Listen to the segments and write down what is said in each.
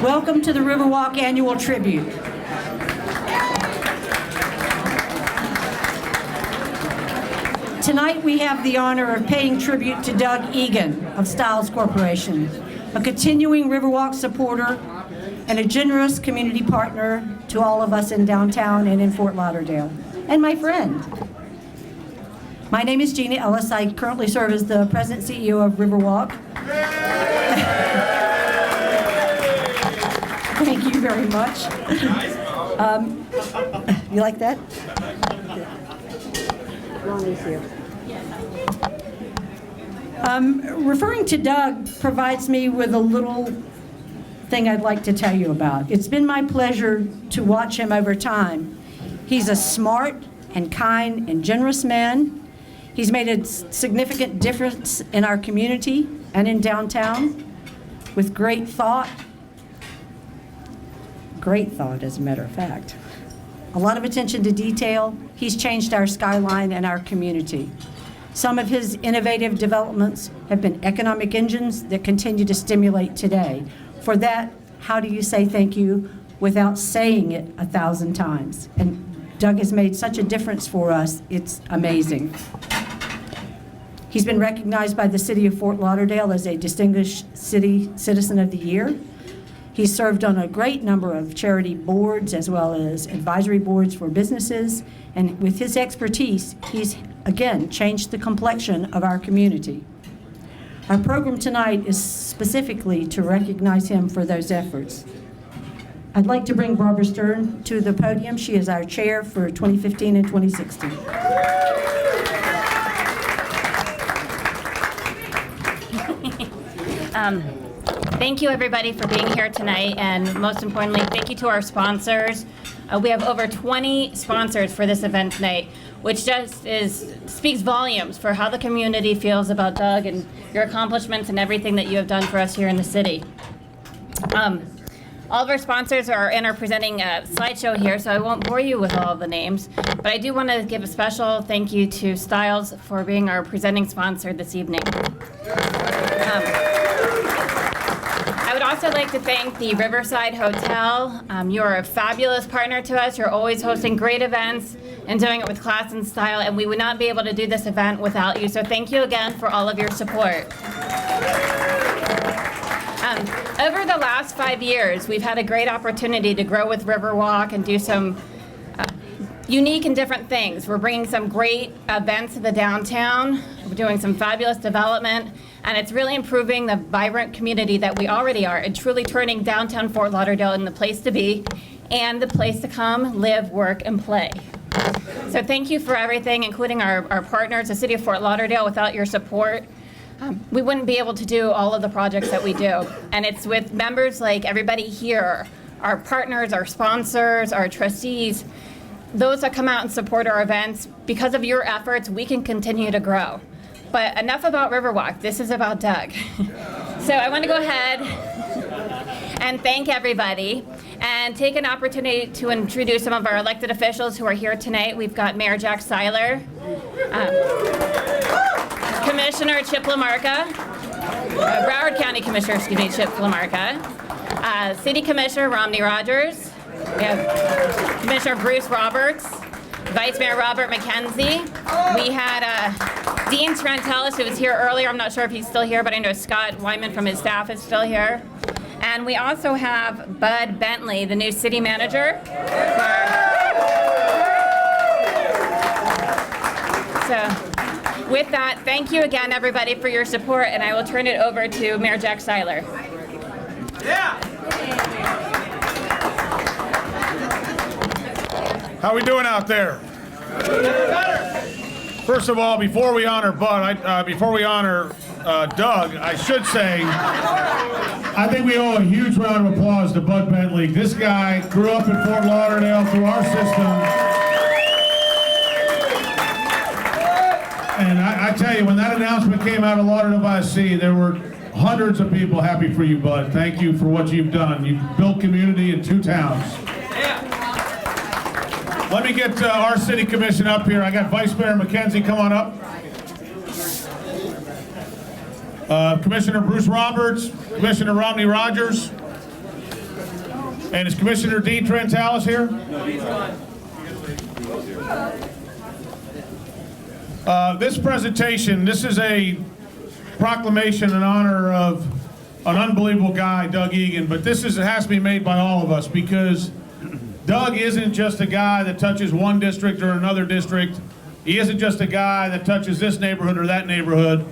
Welcome to the Riverwalk Annual Tribute. Tonight we have the honor of paying tribute to Doug Eagon of Stiles Corporation, a continuing Riverwalk supporter and a generous community partner to all of us in downtown and in Fort Lauderdale, and my friend. My name is Gina Ellis. I currently serve as the President CEO of Riverwalk. Thank you very much. You like that? Lonnie's here. Referring to Doug provides me with a little thing I'd like to tell you about. It's been my pleasure to watch him over time. He's a smart and kind and generous man. He's made a significant difference in our community and in downtown with great thought as a matter of fact. A lot of attention to detail. He's changed our skyline and our community. Some of his innovative developments have been economic engines that continue to stimulate today. For that, how do you say thank you without saying it 1,000 times? And Doug has made such a difference for us, it's amazing. He's been recognized by the City of Fort Lauderdale as a Distinguished City Citizen of the Year. He's served on a great number of charity boards as well as advisory boards for businesses, and with his expertise, he's again changed the complexion of our community. Our program tonight is specifically to recognize him for those efforts. I'd like to bring Barbara Stern to the podium. She is our chair for 2015 and 2016. Thank you, everybody, for being here tonight, and most importantly, thank you to our sponsors. We have over 20 sponsors for this event tonight, which just speaks volumes for how the community feels about Doug and your accomplishments and everything that you have done for us here in the city. All of our sponsors are in our presenting slideshow here, so I won't bore you with all of the names, but I do want to give a special thank you to Stiles for being our presenting sponsor this evening. I would also like to thank the Riverside Hotel. You are a fabulous partner to us. You're always hosting great events and doing it with class and style, and we would not be able to do this event without you, so thank you again for all of your support. Over the last 5 years, we've had a great opportunity to grow with Riverwalk and do some unique and different things. We're bringing some great events to the downtown. We're doing some fabulous development, and it's really improving the vibrant community that we already are and truly turning downtown Fort Lauderdale into the place to be and the place to come, live, work, and play. So thank you for everything, including our partners, the City of Fort Lauderdale. Without your support, we wouldn't be able to do all of the projects that we do. And it's with members like everybody here, our partners, our sponsors, our trustees, those that come out and support our events. Because of your efforts, we can continue to grow. But enough about Riverwalk. This is about Doug. So I want to go ahead and thank everybody and take an opportunity to introduce some of our elected officials who are here tonight. We've got Mayor Jack Seiler, Commissioner Chip LaMarca, Broward County Commissioner, Chip LaMarca, City Commissioner Romney Rogers, we have Commissioner Bruce Roberts, Vice Mayor Robert McKenzie. We had Dean Trantellis, who was here earlier. I'm not sure if he's still here, but I know Scott Wyman from his staff is still here. And we also have Bud Bentley, the new city manager. So with that, thank you again, everybody, for your support, and I will turn it over to Mayor Jack Seiler. Yeah. How we doing out there? First of all, before we honor Doug, I should say, I think we owe a huge round of applause to Bud Bentley. This guy grew up in Fort Lauderdale through our system. And I tell you, when that announcement came out of Lauderdale by the Sea, there were hundreds of people happy for you, Bud. Thank you for what you've done. You've built community in 2 towns. Let me get our city commission up here. I got Vice Mayor McKenzie, come on up. Commissioner Bruce Roberts, Commissioner Romney Rogers, And is Commissioner Dean Trentalis here? This presentation, this is a proclamation in honor of an unbelievable guy, Doug Eagon, but it has to be made by all of us, because Doug isn't just a guy that touches one district or another district. He isn't just a guy that touches this neighborhood or that neighborhood.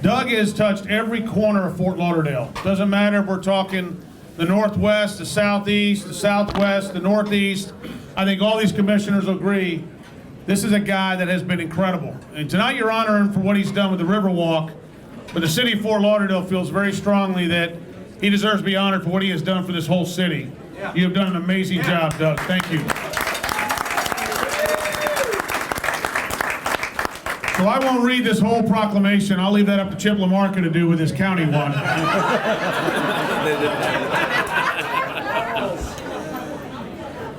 Doug has touched every corner of Fort Lauderdale. Doesn't matter if we're talking the northwest, the southeast, the southwest, the northeast. I think all these commissioners will agree, this is a guy that has been incredible. And tonight you're honoring him for what he's done with the Riverwalk, but the city of Fort Lauderdale feels very strongly that he deserves to be honored for what he has done for this whole city. You have done an amazing job, Doug. Thank you. So I won't read this whole proclamation. I'll leave that up to Chip LaMarca to do with his county one.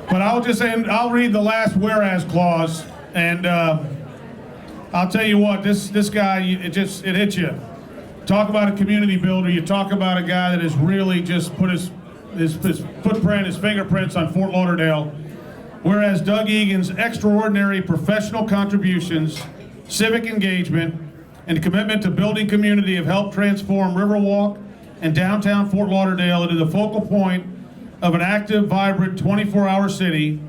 But I'll just say, I'll read the last whereas clause, and I'll tell you what, this guy, it hits you. Talk about a community builder. You talk about a guy that has really just put his footprint, his fingerprints on Fort Lauderdale. Whereas Doug Eagon's extraordinary professional contributions, civic engagement, and commitment to building community have helped transform Riverwalk and downtown Fort Lauderdale into the focal point of an active, vibrant 24-hour city,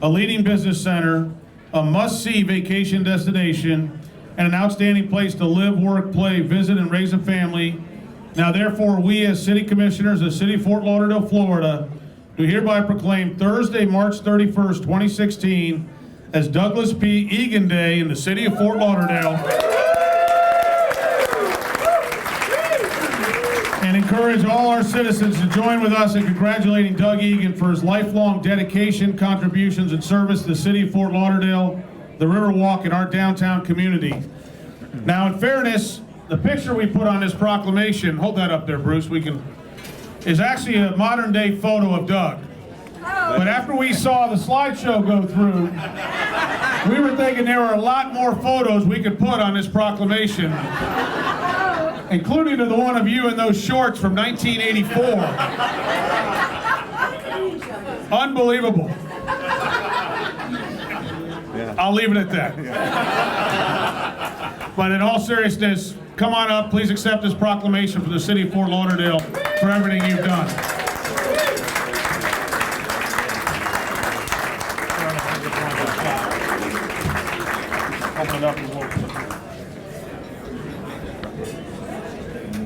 a leading business center, a must-see vacation destination, and an outstanding place to live, work, play, visit, and raise a family. Now, therefore, we as city commissioners of the city of Fort Lauderdale, Florida, do hereby proclaim Thursday, March 31st, 2016, as Douglas P. Eagon Day in the city of Fort Lauderdale, and encourage all our citizens to join with us in congratulating Doug Eagon for his lifelong dedication, contributions, and service to the city of Fort Lauderdale, the Riverwalk, and our downtown community. Now, in fairness, the picture we put on this proclamation, hold that up there, Bruce, is actually a modern-day photo of Doug. But after we saw the slideshow go through, we were thinking there were a lot more photos we could put on this proclamation, including the one of you in those shorts from 1984. Unbelievable. I'll leave it at that. But in all seriousness, come on up. Please accept this proclamation for the city of Fort Lauderdale for everything you've done. Open it up and we'll...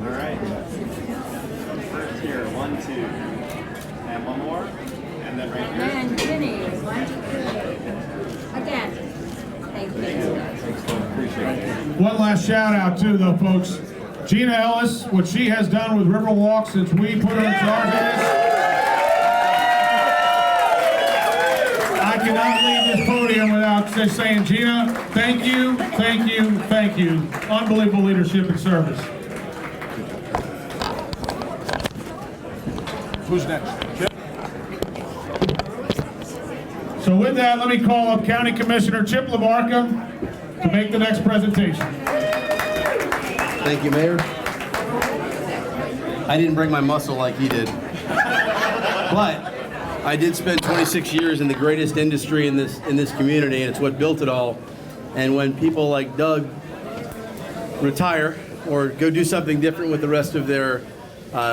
All right. First here, 1, 2. And one more. And then right here. And Ginny, 1, 2, 3. Again. Thank you. Appreciate it. One last shout out too, though, folks. Gina Ellis, what she has done with Riverwalk since we put her in charge of this. I cannot leave this podium without just saying, Gina, thank you, thank you, thank you. Unbelievable leadership and service. Who's next? Chip? So with that, let me call up County Commissioner Chip LaMarca to make the next presentation. Thank you, Mayor. I didn't bring my muscle like he did. But I did spend 26 years in the greatest industry in this community, and it's what built it all. And when people like Doug retire or go do something different with the rest of their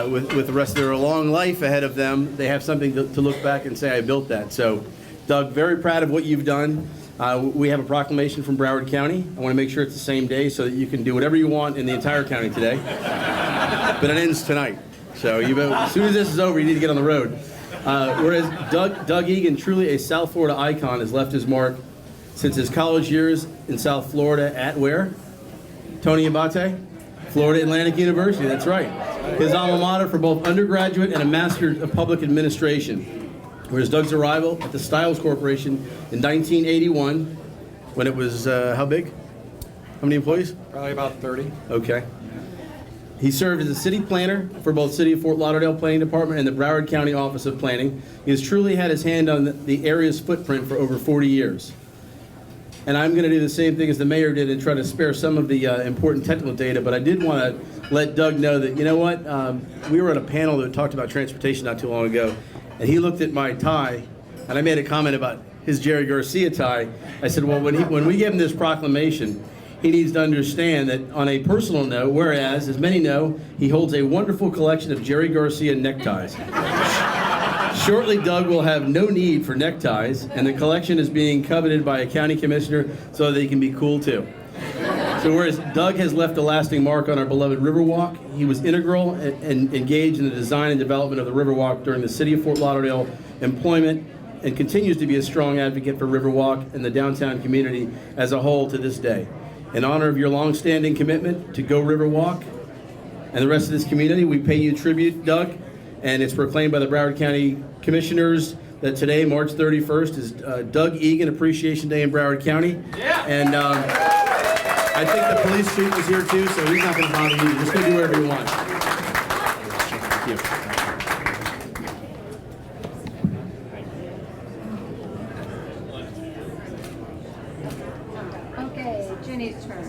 with the rest of their long life ahead of them, they have something to look back and say, I built that. So, Doug, very proud of what you've done. We have a proclamation from Broward County. I want to make sure it's the same day so that you can do whatever you want in the entire county today. But it ends tonight. So as soon as this is over, you need to get on the road. Whereas Doug Eagon, truly a South Florida icon, has left his mark since his college years in South Florida at where? Tony Abate? Florida Atlantic University, that's right. His alma mater for both undergraduate and a Master's of Public Administration. Whereas Doug's arrival at the Stiles Corporation in 1981, when it was, how big? How many employees? Probably about 30. Okay. He served as a city planner for both City of Fort Lauderdale Planning Department and the Broward County Office of Planning. He has truly had his hand on the area's footprint for over 40 years. and I'm going to do the same thing as the mayor did and try to spare some of the important technical data, but I did want to let Doug know that, you know what, we were at a panel that talked about transportation not too long ago, and he looked at my tie, and I made a comment about his Jerry Garcia tie. I said, well, when we give him this proclamation, he needs to understand that on a personal note, whereas, as many know, he holds a wonderful collection of Jerry Garcia neckties. Shortly, Doug will have no need for neckties, and the collection is being coveted by a county commissioner so that he can be cool too. So whereas Doug has left a lasting mark on our beloved Riverwalk, he was integral and engaged in the design and development of the Riverwalk during the city of Fort Lauderdale employment, and continues to be a strong advocate for Riverwalk and the downtown community as a whole to this day. In honor of your long-standing commitment to Go Riverwalk and the rest of this community, we pay you tribute, Doug, and it's proclaimed by the Broward County Commissioners that today, March 31st, is Doug Eagon Appreciation Day in Broward County. Yeah. And I think the police chief is here too, so he's not going to bother you. You're just going to do whatever you want. Thank you. Okay, Jenny's turn.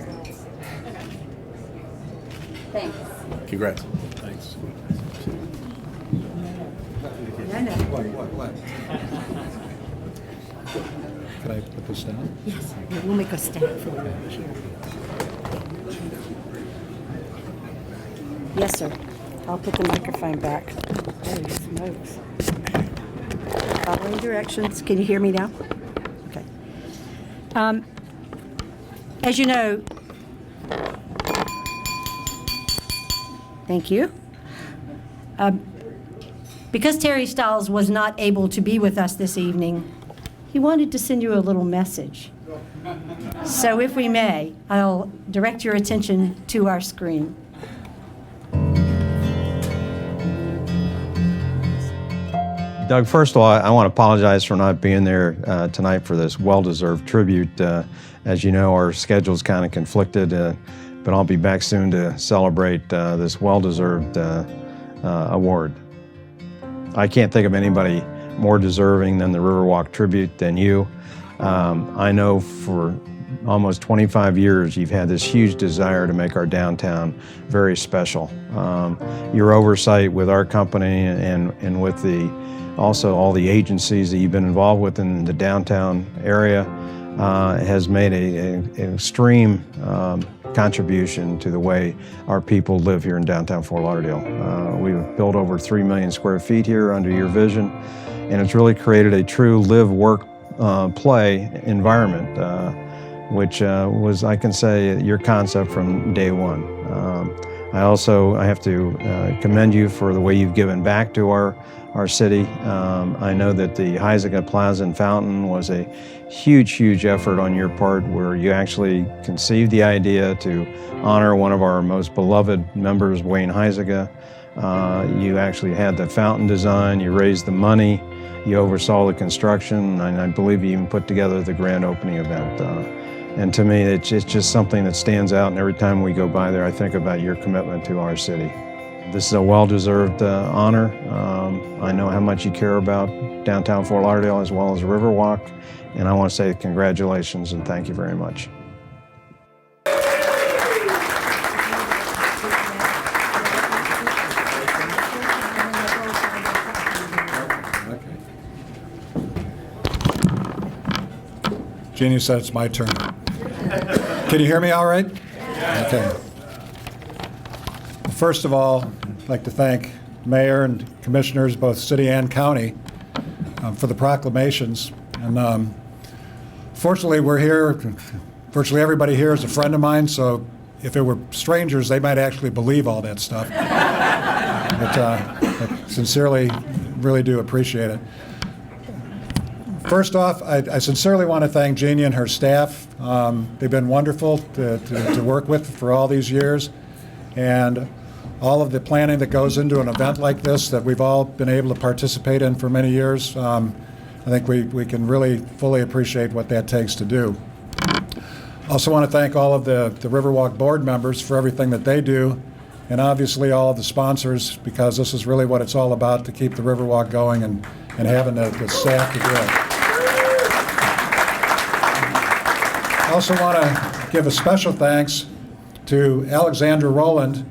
Thanks. Congrats. Thanks. What? Can I put this down? Yes, we'll make a stand for you here. Yes, sir. I'll put the microphone back. Holy smokes. Following directions. Can you hear me now? Okay. As you know, thank you. Because Terry Stiles was not able to be with us this evening, he wanted to send you a little message. So if we may, I'll direct your attention to our screen. Doug, first of all, I want to apologize for not being there tonight for this well-deserved tribute. As you know, our schedule's kind of conflicted, but I'll be back soon to celebrate this well-deserved award. I can't think of anybody more deserving than the Riverwalk tribute than you. I know for almost 25 years you've had this huge desire to make our downtown very special. Your oversight with our company and with also all the agencies that you've been involved with in the downtown area has made an extreme contribution to the way our people live here in downtown Fort Lauderdale. We've built over 3 million square feet here under your vision, and it's really created a true live, work, play environment, which was, I can say, your concept from day one. I have to commend you for the way you've given back to our city. I know that the Heisiga Plaza and Fountain was a huge effort on your part, where you actually conceived the idea to honor one of our most beloved members, Wayne Heisiga. You actually had the fountain design, you raised the money, you oversaw the construction, and I believe you even put together the grand opening event. And to me, it's just something that stands out, and every time we go by there, I think about your commitment to our city. This is a well-deserved honor. I know how much you care about downtown Fort Lauderdale as well as Riverwalk, and I want to say congratulations and thank you very much. Jeannie said it's my turn. Can you hear me all right? Okay. First of all, I'd like to thank Mayor and Commissioners, both city and county, for the proclamations. And fortunately, we're here. Virtually everybody here is a friend of mine, so if it were strangers, they might actually believe all that stuff. But I sincerely, really do appreciate it. First off, I sincerely want to thank Jeannie and her staff. They've been wonderful to work with for all these years. And all of the planning that goes into an event like this that we've all been able to participate in for many years, I think we can really fully appreciate what that takes to do. Also want to thank all of the Riverwalk board members for everything that they do, and obviously all of the sponsors, because this is really what it's all about, to keep the Riverwalk going and having the staff to do it. also want to give a special thanks to Alexandra Rowland,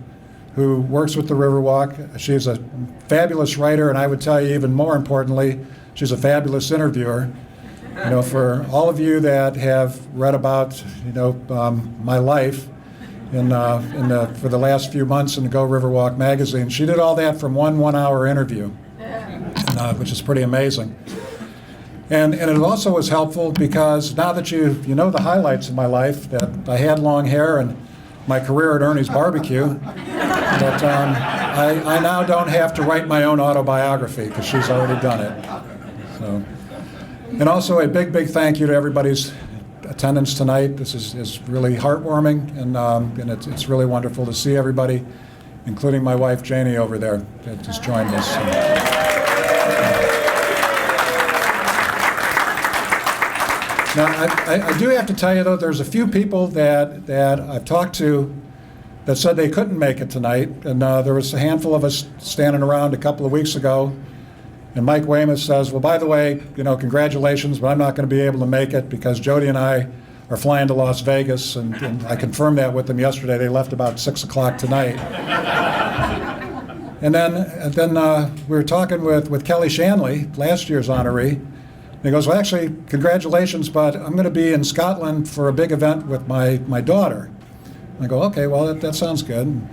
who works with the Riverwalk. She's a fabulous writer, and I would tell you even more importantly, she's a fabulous interviewer. You know, for all of you that have read about, my life for the last few months in the Go Riverwalk magazine, she did all that from one 1-hour interview, which is pretty amazing. And it also was helpful because now that you know the highlights of my life, that I had long hair and my career at Ernie's Barbecue, that I now don't have to write my own autobiography because she's already done it. So, and also a big, big thank you to everybody's attendance tonight. This is really heartwarming, and it's really wonderful to see everybody, including my wife Janie over there that just joined us. Now, I do have to tell you, though, there's a few people that I've talked to that said they couldn't make it tonight. And there was a handful of us standing around a couple of weeks ago. And Mike Weymouth says, well, by the way, congratulations, but I'm not going to be able to make it because Jody and I are flying to Las Vegas. And I confirmed that with them yesterday. They left about 6 o'clock tonight. And then we were talking with Kelly Shanley, last year's honoree. And he goes, well, actually, congratulations, but I'm going to be in Scotland for a big event with my daughter. And I go, okay, well, that sounds good.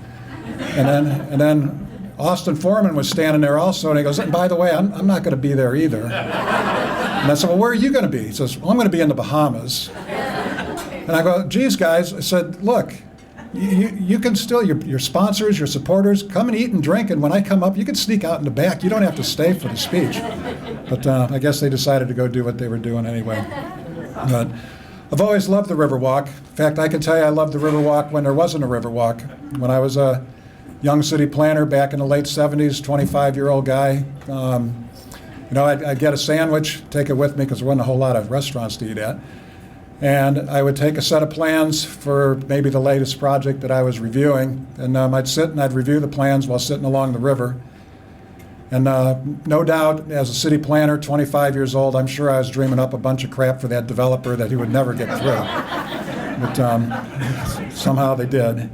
And then Austin Foreman was standing there also, and he goes, and by the way, I'm not going to be there either. And I said, well, where are you going to be? He says, well, I'm going to be in the Bahamas. And I go, geez, guys, I said, look, you can still, your sponsors, your supporters, come and eat and drink, and when I come up, you can sneak out in the back. You don't have to stay for the speech. But I guess they decided to go do what they were doing anyway. But I've always loved the Riverwalk. In fact, I can tell you I loved the Riverwalk when there wasn't a Riverwalk. When I was a young city planner back in the late 70s, 25-year-old guy, I'd get a sandwich, take it with me because there wasn't a whole lot of restaurants to eat at. And I would take a set of plans for maybe the latest project that I was reviewing, and I'd sit and I'd review the plans while sitting along the river. And no doubt, as a city planner, 25 years old, I'm sure I was dreaming up a bunch of crap for that developer that he would never get through. But somehow they did.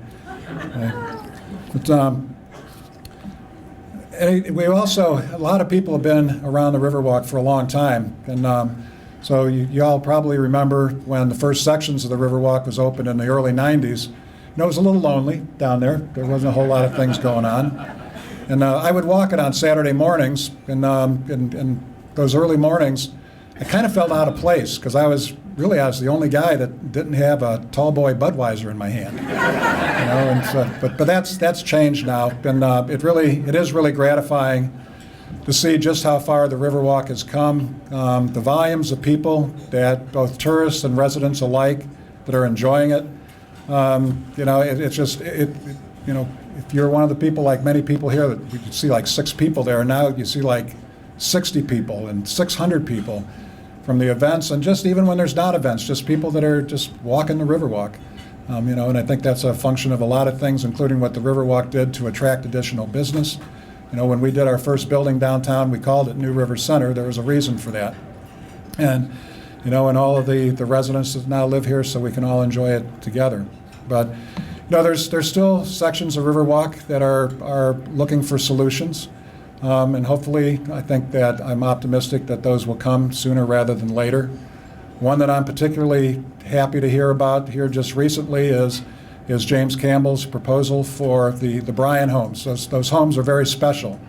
We also, a lot of people have been around the Riverwalk for a long time. And so you all probably remember when the first sections of the Riverwalk was opened in the early 90s. It was a little lonely down there. There wasn't a whole lot of things going on. And I would walk it on Saturday mornings, and those early mornings, I kind of felt out of place because I was the only guy that didn't have a tall boy Budweiser in my hand. And so, but that's changed now, and it is really gratifying to see just how far the Riverwalk has come. The volumes of people that both tourists and residents alike that are enjoying it. If you're one of the people, like many people here, that you can see like 6 people there, and now you see like 60 people and 600 people from the events, and just even when there's not events, just people that are just walking the Riverwalk. And I think that's a function of a lot of things, including what the Riverwalk did to attract additional business. When we did our first building downtown, we called it New River Center. There was a reason for that. And, and all of the residents that now live here, so we can all enjoy it together. But there's still sections of Riverwalk that are looking for solutions, and hopefully, I think that I'm optimistic that those will come sooner rather than later. One that I'm particularly happy to hear about here just recently is James Campbell's proposal for the Bryan homes. Those homes are very special,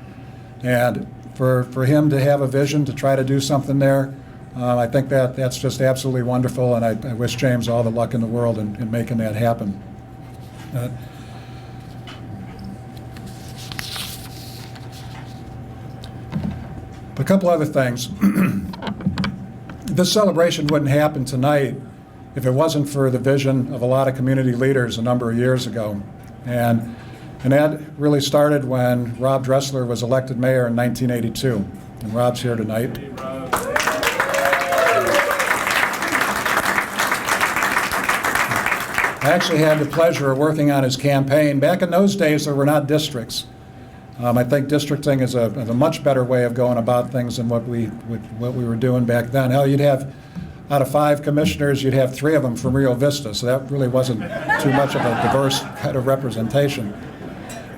and for him to have a vision to try to do something there, I think that's just absolutely wonderful, and I wish James all the luck in the world in making that happen. But a couple other things. This celebration wouldn't happen tonight if it wasn't for the vision of a lot of community leaders a number of years ago. And that really started when Rob Dressler was elected mayor in 1982. And Rob's here tonight. I actually had the pleasure of working on his campaign. Back in those days, there were not districts. I think districting is a much better way of going about things than what we were doing back then. Hell, out of 5 commissioners, you'd have 3 of them from Rio Vista, so that really wasn't too much of a diverse kind of representation.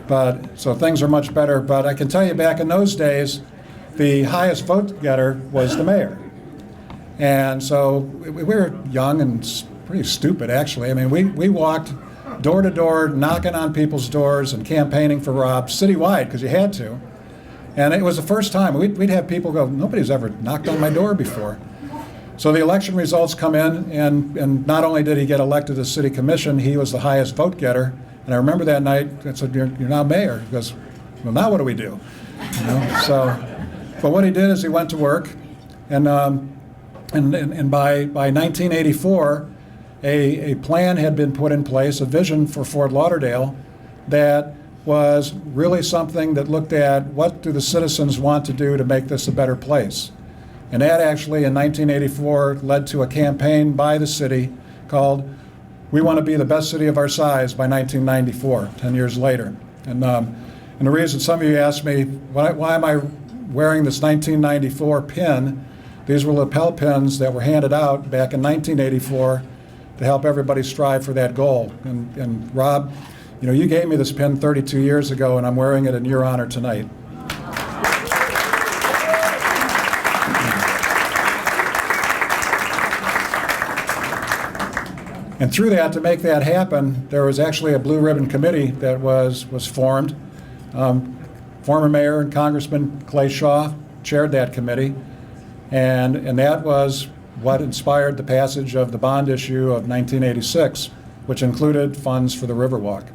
But, so things are much better, but I can tell you back in those days, the highest vote getter was the mayor. And so we were young and pretty stupid, actually. I mean, we walked door to door, knocking on people's doors and campaigning for Rob citywide, because you had to. And it was the first time. We'd have people go, nobody's ever knocked on my door before. So the election results come in, and not only did he get elected to city commission, he was the highest vote getter. And I remember that night, I said, you're now mayor. He goes, well, now what do we do? You know, so, but what he did is he went to work, and by 1984, a plan had been put in place, a vision for Fort Lauderdale that was really something that looked at what do the citizens want to do to make this a better place. And that actually in 1984 led to a campaign by the city called We Want to Be the Best City of Our Size by 1994, 10 years later. And the reason some of you asked me, why am I wearing this 1994 pin? These were lapel pins that were handed out back in 1984 to help everybody strive for that goal. And Rob, you know, you gave me this pin 32 years ago, and I'm wearing it in your honor tonight. And through that, to make that happen, there was actually a blue ribbon committee that was formed. Former Mayor and Congressman Clay Shaw chaired that committee, and that was what inspired the passage of the bond issue of 1986, which included funds for the Riverwalk.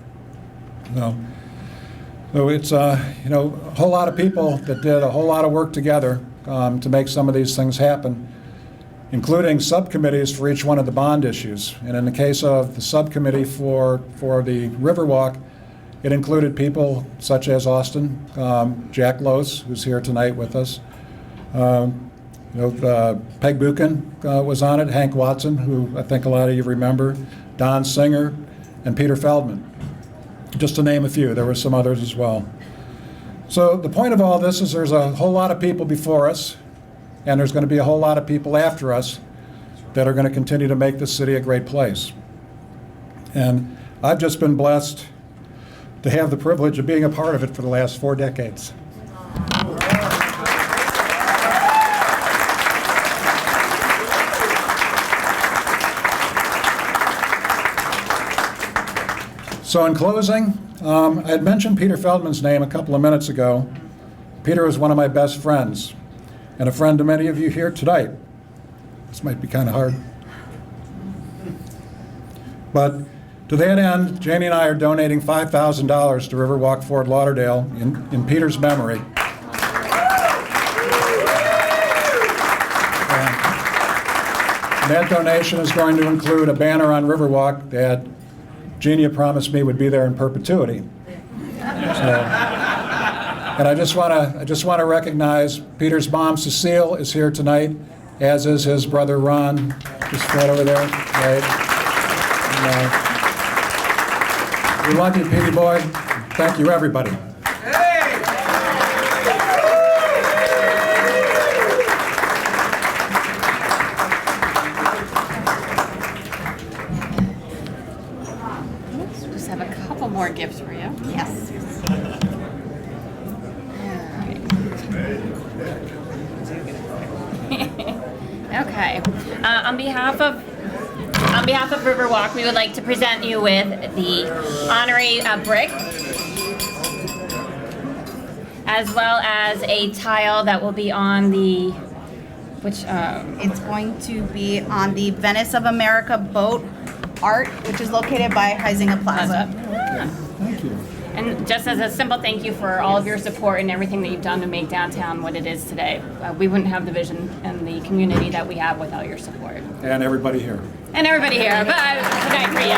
So it's you know, a whole lot of people that did a whole lot of work together to make some of these things happen, including subcommittees for each one of the bond issues. And in the case of the subcommittee for the Riverwalk, it included people such as Austin, Jack Lose, who's here tonight with us. Peg Buchan was on it, Hank Watson, who I think a lot of you remember, Don Singer, and Peter Feldman, just to name a few. There were some others as well. So the point of all this is there's a whole lot of people before us, and there's going to be a whole lot of people after us that are going to continue to make this city a great place. And I've just been blessed to have the privilege of being a part of it for the last 4 decades. So in closing, I had mentioned Peter Feldman's name a couple of minutes ago. Peter was one of my best friends, and a friend to many of you here tonight. This might be kind of hard. But to that end, Janie and I are donating $5,000 to Riverwalk Fort Lauderdale in Peter's memory. And that donation is going to include a banner on Riverwalk that Genia promised me would be there in perpetuity. And I just want to recognize Peter's mom, Cecile, is here tonight, as is his brother Ron, just right over there. Right? And, we love you, Petey boy. Thank you, everybody. Just have a couple more gifts for you. Yes. Okay. On behalf of Riverwalk, we would like to present you with the honorary brick, as well as a tile that will be on the, It's going to be on the Venice of America boat art, which is located by Huizinga Plaza. Thank you. And just as a simple thank you for all of your support and everything that you've done to make downtown what it is today. We wouldn't have the vision and the community that we have without your support. And everybody here. And everybody here. But good night for you.